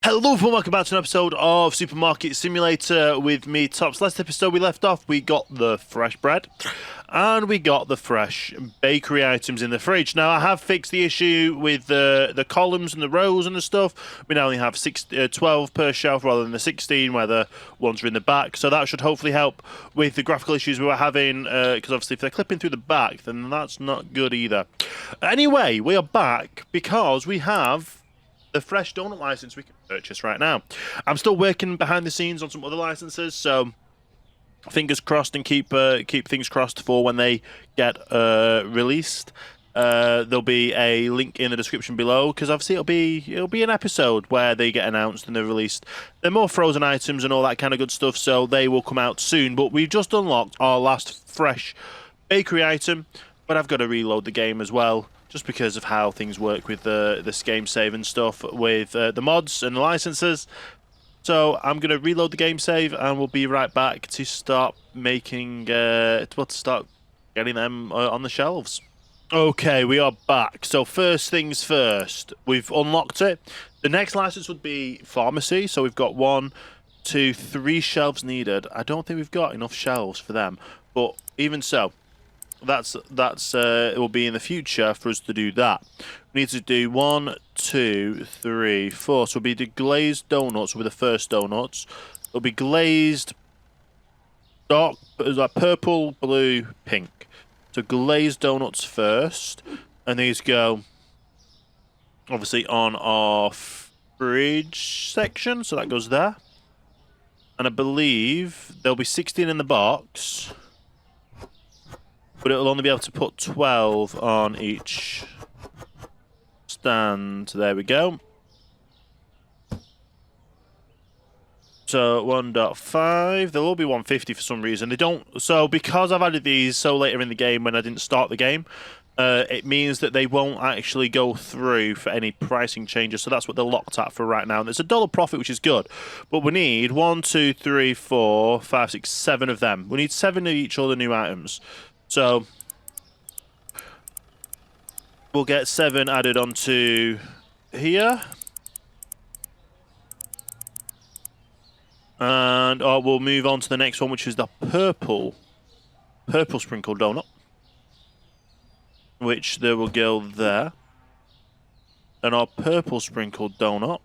Hello and welcome back to an episode of Supermarket Simulator with me, Tops. Last episode we left off, we got the fresh bread and we got the fresh bakery items in the fridge. Now I have fixed the issue with the columns and the rows and the stuff. We now only have 12 per shelf rather than the 16 where the ones are in the back. So that should hopefully help with the graphical issues we were having, because obviously if they're clipping through the back then that's not good either. Anyway, we are back because we have the fresh donut license we can purchase right now. I'm still working behind the scenes on some other licenses, so fingers crossed and keep things crossed for when they get released. There'll be a link in the description below because obviously it'll be an episode where they get announced and they're released. They're more frozen items and all that kind of good stuff, so they will come out soon. But we've just unlocked our last fresh bakery item, but I've got to reload the game as well, just because of how things work with this game save and stuff with the mods and the licenses. So I'm going to reload the game save and we'll be right back to start making, to start getting them on the shelves. Okay, we are back. So first things first, we've unlocked it. The next license would be pharmacy. So we've got 1, 2, 3 shelves needed. I don't think we've got enough shelves for them, but even so, that's it will be in the future for us to do that. We need to do 1, 2, 3, 4. So it'll be the glazed donuts will be the first donuts. It'll be glazed dark, like purple, blue, pink. So glazed donuts first, and these go obviously on our fridge section. So that goes there, and I believe there'll be 16 in the box, but it'll only be able to put 12 on each stand. There we go. So 1.5. There'll all be 150 for some reason. They don't. So because I've added these so later in the game when I didn't start the game, it means that they won't actually go through for any pricing changes. So that's what they're locked at for right now. And there's a dollar profit, which is good. But we need 1, 2, 3, 4, 5, 6, 7 of them. We need 7 of each other new items. So we'll get 7 added onto here. And we'll move on to the next one, which is the purple sprinkle donut, which there will go there. And our purple sprinkled donut,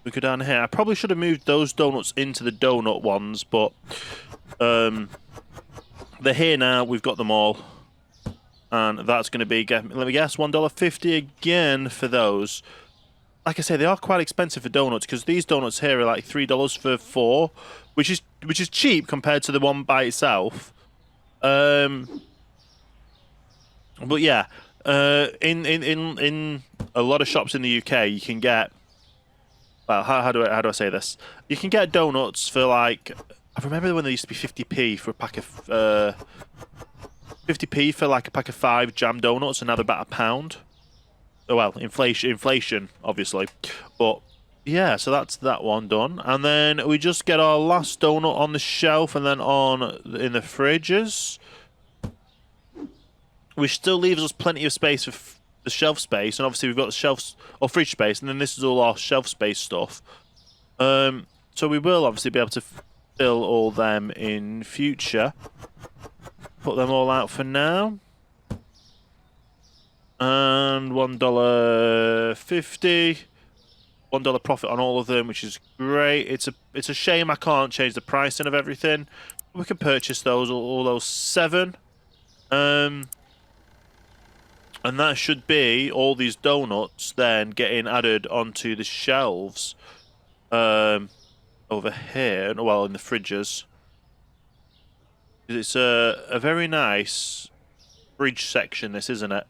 we go down here. I probably should have moved those donuts into the donut ones, but they're here now. We've got them all, and that's going to be, let me guess, $1.50 again for those. Like I say, they are quite expensive for donuts because these donuts here are like $3 for 4, which is cheap compared to the one by itself. But yeah, in a lot of shops in the UK, you can get, well, how do I say this? You can get donuts for like, I remember when they used to be 50p for a pack of 50p for like a pack of 5 jam donuts, and now they're about £1. Oh, well, inflation, obviously. But yeah, so that's that one done, and then we just get our last donut on the shelf, and then on in the fridges, which still leaves us plenty of space for the shelf space, and obviously we've got the shelves or fridge space, and then this is all our shelf space stuff. So we will obviously be able to fill all them in future. Put them all out for now. And $1.50, $1 profit on all of them, which is great. It's a shame I can't change the pricing of everything. We can purchase those, all those 7, and that should be all these donuts then getting added onto the shelves over here. Well, in the fridges. It's a very nice fridge section, this, isn't it?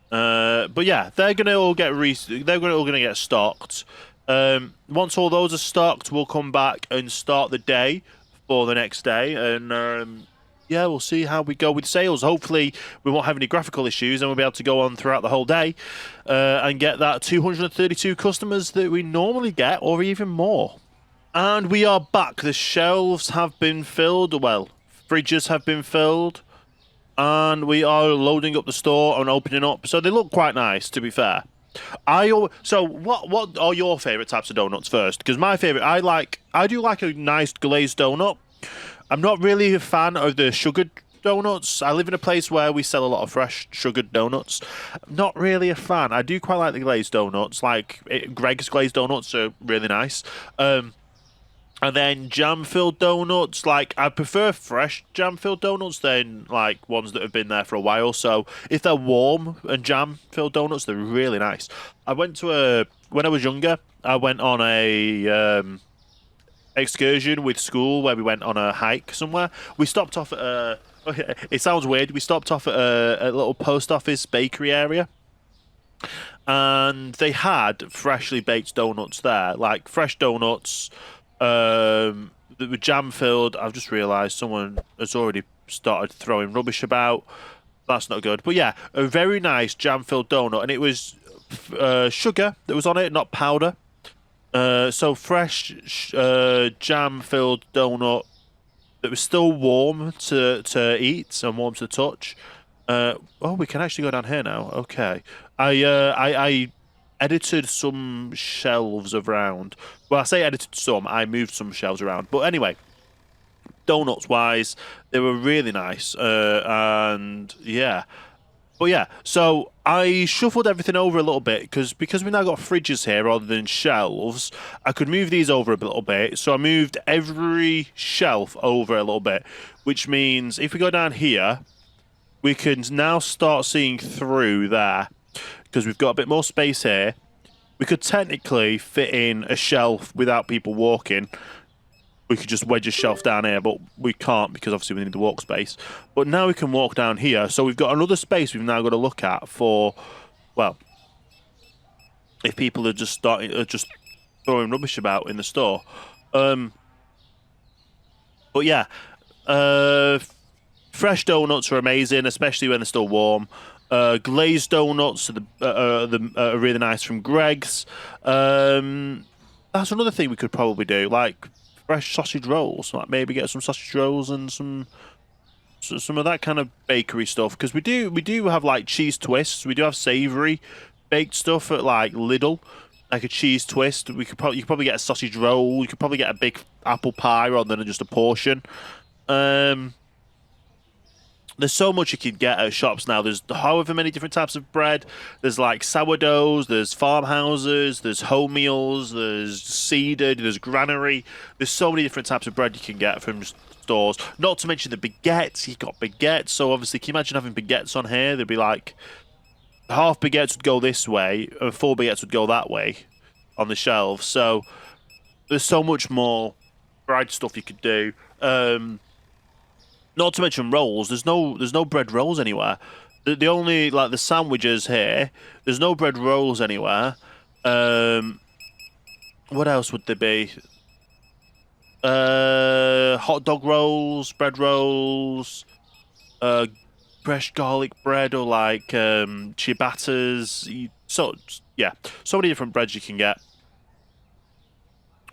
But yeah, they're gonna all get get stocked. Once all those are stocked, we'll come back and start the day for the next day, and yeah, we'll see how we go with sales. Hopefully, we won't have any graphical issues, and we'll be able to go on throughout the whole day and get that 232 customers that we normally get, or even more. And we are back. The shelves have been filled. Well, fridges have been filled. And we are loading up the store and opening up. So they look quite nice, to be fair. So what are your favorite types of donuts first? Because my favorite, I do like a nice glazed donut. I'm not really a fan of the sugared donuts. I live in a place where we sell a lot of fresh sugared donuts. I'm not really a fan. I do quite like the glazed donuts. Greg's glazed donuts are really nice. And then jam-filled donuts, like, I prefer fresh jam-filled donuts than, like, ones that have been there for a while. So if they're warm and jam-filled donuts, they're really nice. When I was younger, I went on a excursion with school where we went on a hike somewhere. We stopped off at okay, it sounds weird. We stopped off at a little post office bakery area. And they had freshly baked donuts there, like fresh donuts that were jam filled. I've just realised someone has already started throwing rubbish about. That's not good. But yeah, a very nice jam filled donut, and it was sugar that was on it, not powder. So fresh jam filled donut that was still warm to eat and warm to touch. Oh, we can actually go down here now. Okay, I edited some shelves around. Well, I say edited some. I moved some shelves around. But anyway, donuts wise, they were really nice. And yeah. But yeah, so I shuffled everything over a little bit because we now got fridges here rather than shelves. I could move these over a little bit. So I moved every shelf over a little bit, which means if we go down here, we can now start seeing through there because we've got a bit more space here. We could technically fit in a shelf without people walking. We could just wedge a shelf down here, but we can't because obviously we need the walk space. But now we can walk down here. So we've got another space we've now got to look at for, well, if people are just throwing rubbish about in the store. But yeah, fresh donuts are amazing, especially when they're still warm. Glazed donuts are really nice from Greg's. That's another thing we could probably do, like fresh sausage rolls. Like maybe get some sausage rolls and some of that kind of bakery stuff. Because we do have like cheese twists. We do have savoury baked stuff at like Lidl, like a cheese twist. You could probably get a sausage roll. You could probably get a big apple pie rather than just a portion. There's so much you can get at shops now. There's however many different types of bread. There's like sourdoughs, there's farmhouses, there's wholemeals, there's seeded, there's granary. There's so many different types of bread you can get from stores. Not to mention the baguettes. You've got baguettes. So obviously, can you imagine having baguettes on here? There'd be like half baguettes would go this way, and 4 baguettes would go that way on the shelves. So there's so much more fried stuff you could do. Not to mention rolls. There's no bread rolls anywhere. The only like the sandwiches here. There's no bread rolls anywhere. What else would there be? Hot dog rolls, bread rolls, fresh garlic bread, or like ciabattas. So yeah, so many different breads you can get.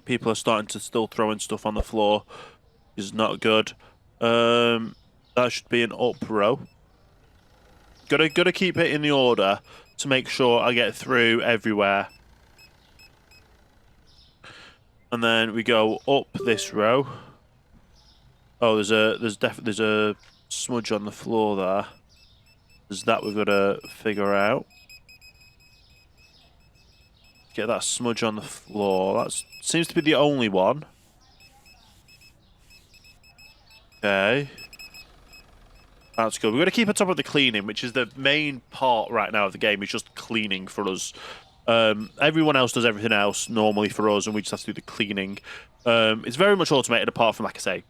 People are starting to still throwing stuff on the floor. Is not good. That should be an up row. Gotta keep it in the order to make sure I get through everywhere. And then we go up this row. Oh, there's a smudge on the floor there. There's that we've got to figure out. Get that smudge on the floor. That seems to be the only one. Okay. That's good. We've got to keep on top of the cleaning, which is the main part right now of the game. It's just cleaning for us. Everyone else does everything else normally for us, and we just have to do the cleaning. It's very much automated, apart from, like I say,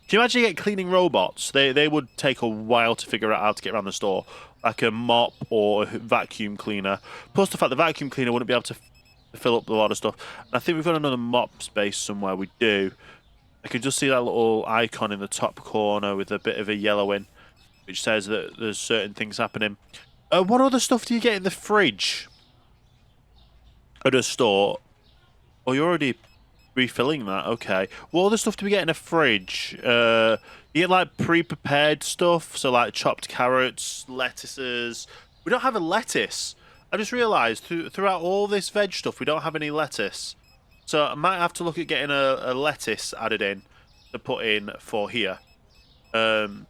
can you imagine you get cleaning robots? They would take a while to figure out how to get around the store, like a mop or a vacuum cleaner. Plus the fact the vacuum cleaner wouldn't be able to fill up a lot of stuff. And I think we've got another mop space somewhere. We do. I can just see that little icon in the top corner with a bit of a yellow in, which says that there's certain things happening. What other stuff do you get in the fridge at a store? Oh, you're already refilling that. Okay. What other stuff do we get in a fridge? You get like pre-prepared stuff, so like chopped carrots, lettuces. We don't have a lettuce. I just realised throughout all this veg stuff, we don't have any lettuce. So I might have to look at getting a lettuce added in to put in for here. I'll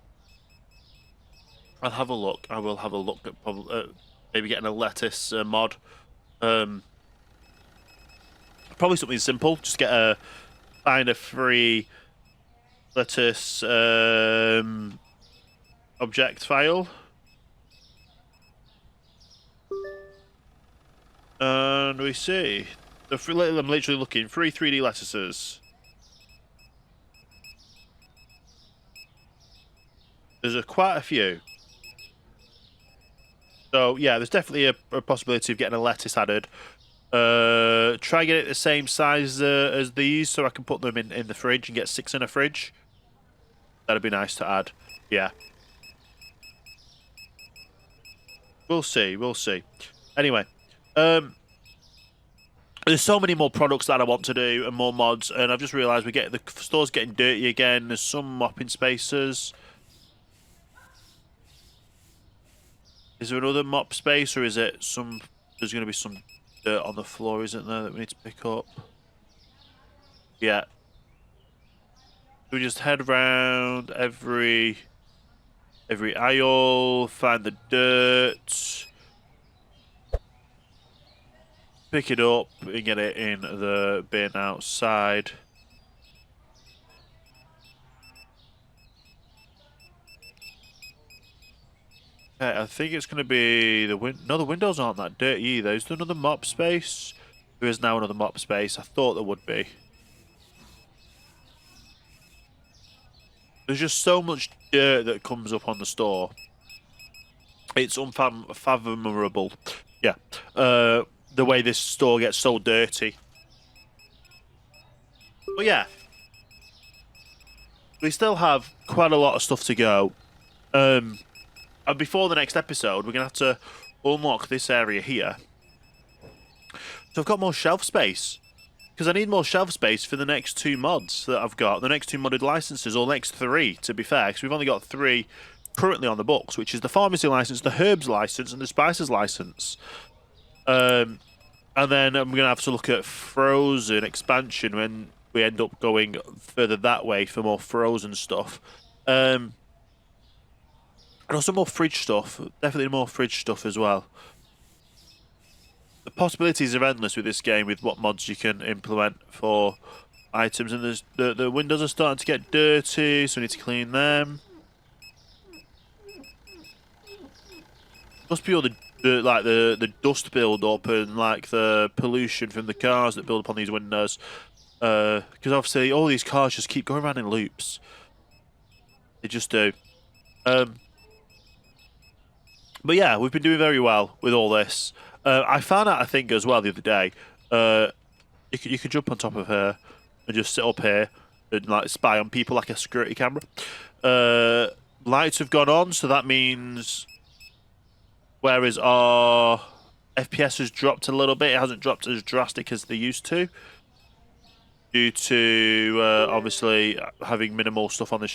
have a look. I will have a look at probably maybe getting a lettuce mod. Probably something simple. Just find a free lettuce object file. And we see. I'm literally looking. Free 3D lettuces. There's quite a few. So, yeah, there's definitely a possibility of getting a lettuce added. Try and get it the same size as these so I can put them in the fridge and get 6 in a fridge. That'd be nice to add. Yeah. We'll see. We'll see. Anyway. There's so many more products that I want to do and more mods, and I've just realised the store's getting dirty again. There's some mopping spaces. Is there another mop space, or is it some? There's going to be some dirt on the floor, isn't there, that we need to pick up? Yeah. We just head around every aisle, find the dirt. Pick it up and get it in the bin outside. Okay, I think it's going to be the no, the windows aren't that dirty either. Is there another mop space? There is now another mop space. I thought there would be. There's just so much dirt that comes up on the store. It's unfathomable. Yeah. The way this store gets so dirty. But yeah. We still have quite a lot of stuff to go. And before the next episode, we're going to have to unlock this area here. So I've got more shelf space. Because I need more shelf space for the next 2 mods that I've got. The next 2 modded licenses, or next 3, to be fair. Because we've only got 3 currently on the books, which is the pharmacy license, the herbs license, and the spices license. And then I'm going to have to look at frozen expansion when we end up going further that way for more frozen stuff. And also more fridge stuff. Definitely more fridge stuff as well. The possibilities are endless with this game, with what mods you can implement for items. And the windows are starting to get dirty, so we need to clean them. Must be all the dust build up and like the pollution from the cars that build up on these windows, because obviously all these cars just keep going around in loops. They just do. But yeah, we've been doing very well with all this. I found out, I think, as well the other day, you could jump on top of her and just sit up here and like spy on people like a security camera. Lights have gone on, so that means. Whereas our FPS has dropped a little bit. It hasn't dropped as drastic as they used to. Due to, obviously, having minimal stuff on the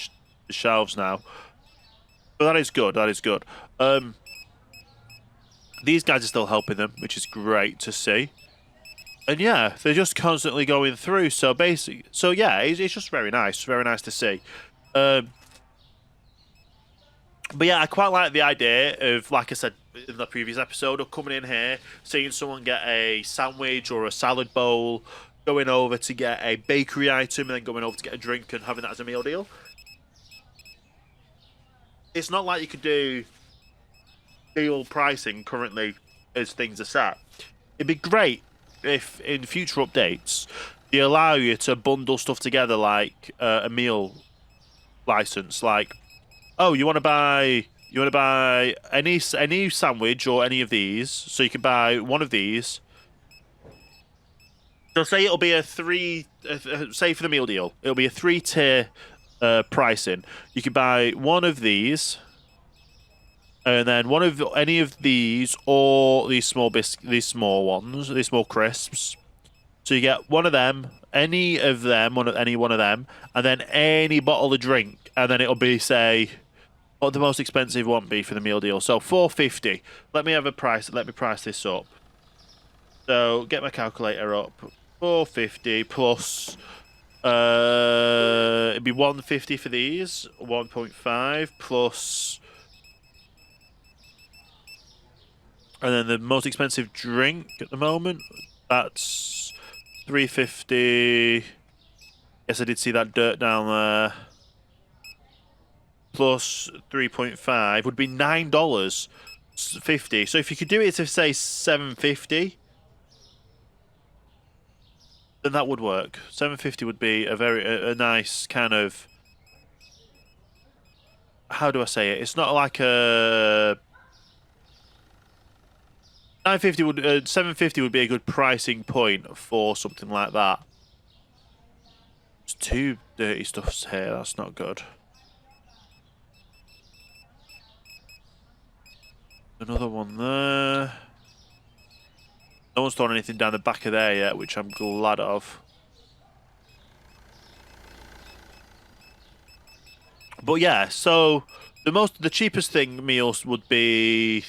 shelves now. But that is good, that is good. These guys are still helping them, which is great to see. And yeah, they're just constantly going through. So basically, yeah, it's just very nice to see. But yeah, I quite like the idea of, like I said in the previous episode, of coming in here, seeing someone get a sandwich or a salad bowl, going over to get a bakery item, and then going over to get a drink and having that as a meal deal. It's not like you could do deal pricing currently as things are set. It'd be great if in future updates they allow you to bundle stuff together like a meal license, like, oh, you want to buy any sandwich or any of these, so you can buy one of these. So say it'll be say for the meal deal, it'll be a 3-tier pricing. You can buy one of these, and then one of any of these, or these small ones, these small crisps. So you get one of them, any one of them, and then any bottle of drink, and then it'll be, say, What the most expensive one be for the meal deal? So 450. Let me have a price. Let me price this up. So get my calculator up. 450 plus. It'd be 150 for these. 1.5 plus. And then the most expensive drink at the moment. That's 350. Yes, I did see that dirt down there. Plus 3.5 would be $9.50. So if you could do it to say 750, then that would work. 750 would be a nice kind of, how do I say it? It's not like a 950 would 750 would be a good pricing point for something like that. There's two dirty stuffs here. That's not good. Another one there. No one's thrown anything down the back of there yet, which I'm glad of. But yeah, so the cheapest thing meals would be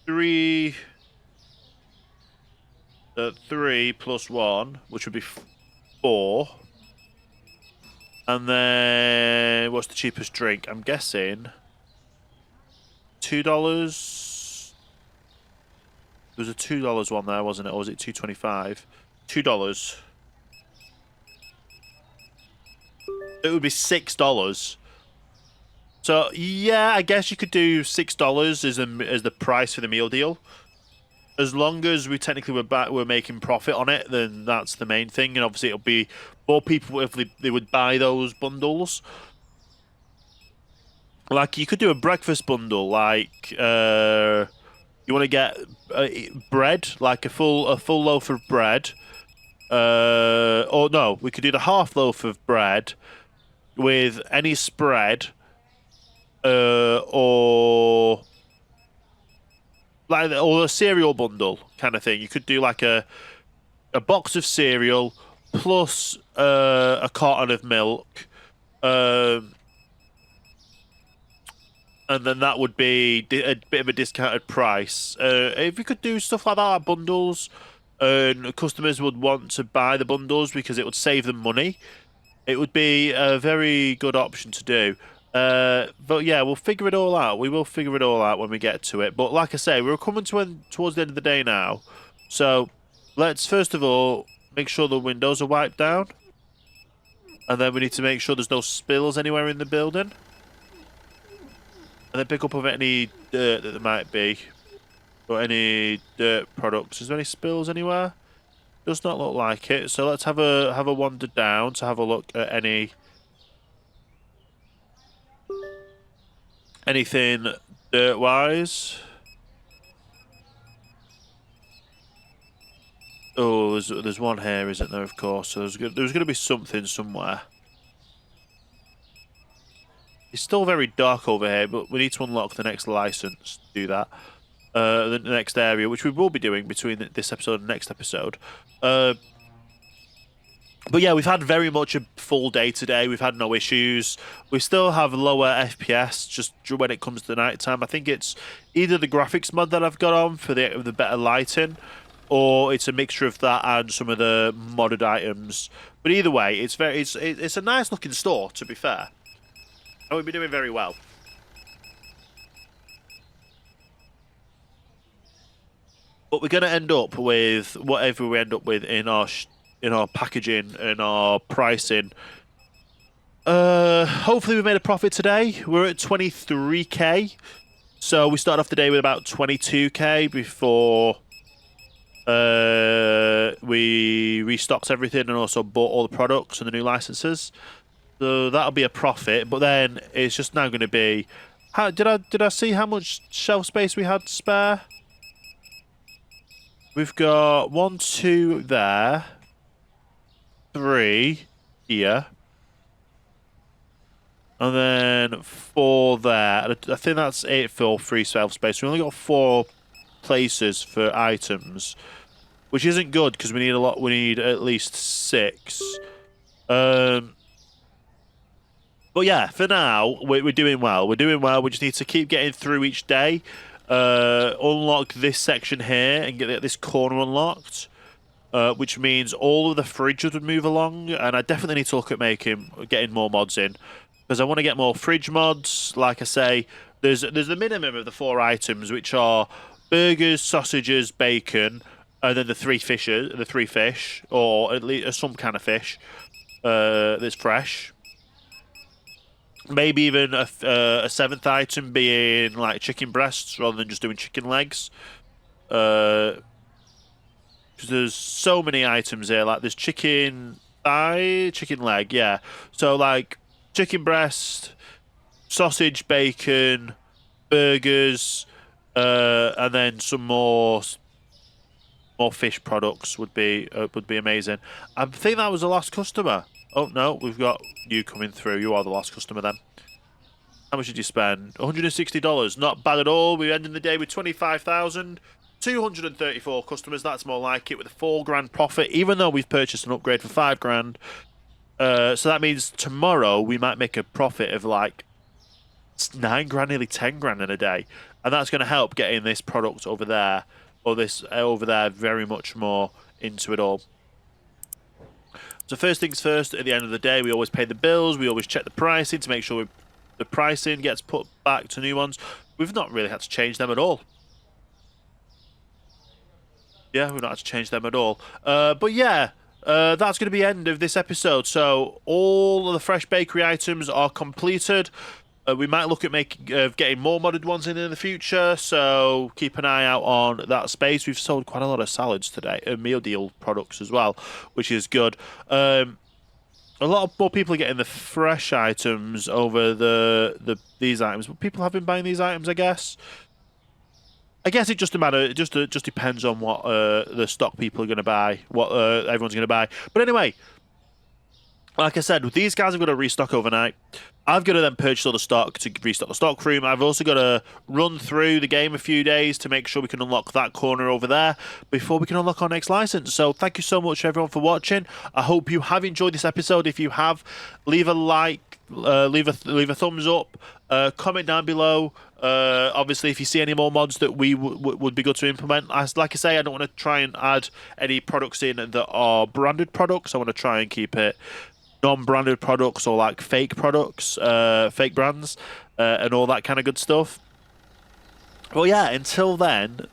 3 plus 1, which would be 4. And then what's the cheapest drink? I'm guessing $2. There was a $2 one there, wasn't it? Or was it $2.25? $2. It would be $6. So yeah, I guess you could do $6 as the price for the meal deal. As long as we technically we're making profit on it, then that's the main thing. And obviously, it'll be more people if they would buy those bundles. Like you could do a breakfast bundle, like you want to get bread, like a full loaf of bread, or no, we could do the half loaf of bread with any spread, or a cereal bundle kind of thing. You could do like a box of cereal plus a carton of milk. And then that would be a bit of a discounted price. If we could do stuff like that, bundles, and customers would want to buy the bundles because it would save them money, it would be a very good option to do. But yeah, we'll figure it all out. We will figure it all out when we get to it. But like I say, we're coming towards the end of the day now. So let's first of all make sure the windows are wiped down. And then we need to make sure there's no spills anywhere in the building. And then pick up of any dirt that there might be. Or any dirt products. Is there any spills anywhere? Does not look like it. So let's have a wander down to have a look at anything dirt-wise. Oh, there's one here, isn't there, of course. So there's going to be something somewhere. It's still very dark over here, but we need to unlock the next license to do that. The next area, which we will be doing between this episode and next episode. But yeah, we've had very much a full day today. We've had no issues. We still have lower FPS just when it comes to night time. I think it's either the graphics mod that I've got on for the better lighting, or it's a mixture of that and some of the modded items. But either way, it's a nice looking store, to be fair. And we've been doing very well. But we're going to end up with whatever we end up with in our packaging and our pricing. Hopefully we made a profit today. We're at 23k. So we started off the day with about 22k before we restocked everything and also bought all the products and the new licenses. So that'll be a profit, but then it's just now going to be. Did I see how much shelf space we had spare? We've got 1, 2 there, 3 here, and then 4 there. I think that's it for free shelf space. We only got 4 places for items, which isn't good because we need a lot. We need at least 6. But But yeah, for now, we're doing well. We're doing well. We just need to keep getting through each day. Unlock this section here and get this corner unlocked. Which means all of the fridges would move along. And I definitely need to look at getting more mods in. Because I want to get more fridge mods. Like I say, there's the minimum of the 4 items, which are burgers, sausages, bacon, and then the 3 fish, or at least some kind of fish that's fresh. Maybe even a 7th item being like chicken breasts rather than just doing chicken legs. Because there's so many items here. Like there's chicken thigh, chicken leg, yeah. So like chicken breast, sausage, bacon, burgers, and then some more fish products would be amazing. I think that was the last customer. Oh no, we've got you coming through. You are the last customer then. How much did you spend? $160. Not bad at all. We're ending the day with 25,234 customers. That's more like it, with a $4,000 profit, even though we've purchased an upgrade for $5,000. So that means tomorrow we might make a profit of like $9,000, nearly $10,000 in a day, and that's going to help getting this product over there, or this over there, very much more into it all. So first things first, at the end of the day, we always pay the bills. We always check the pricing to make sure the pricing gets put back to new ones. We've not really had to change them at all. Yeah, we've not had to change them at all. But yeah, that's going to be the end of this episode. So all of the fresh bakery items are completed. We might look at getting more modded ones in the future, so keep an eye out on that space. We've sold quite a lot of salads today, meal deal products as well, which is good. A lot of more people are getting the fresh items over these items, but people have been buying these items, I guess. I guess it just depends on what the stock people are going to buy, what everyone's going to buy. But anyway, like I said, these guys have got to restock overnight. I've got to then purchase all the stock to restock the stock room. I've also got to run through the game a few days to make sure we can unlock that corner over there before we can unlock our next license. So thank you so much, everyone, for watching. I hope you have enjoyed this episode. If you have, leave a like, leave a thumbs up, comment down below. Obviously, if you see any more mods that we would be good to implement, like I say, I don't want to try and add any products in that are branded products. I want to try and keep it non-branded products, or like fake products, fake brands, and all that kind of good stuff. Well, yeah, until then,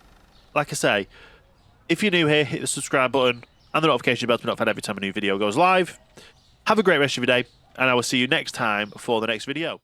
like I say, if you're new here, hit the subscribe button and the notification bell to be notified every time a new video goes live. Have a great rest of your day, and I will see you next time for the next video.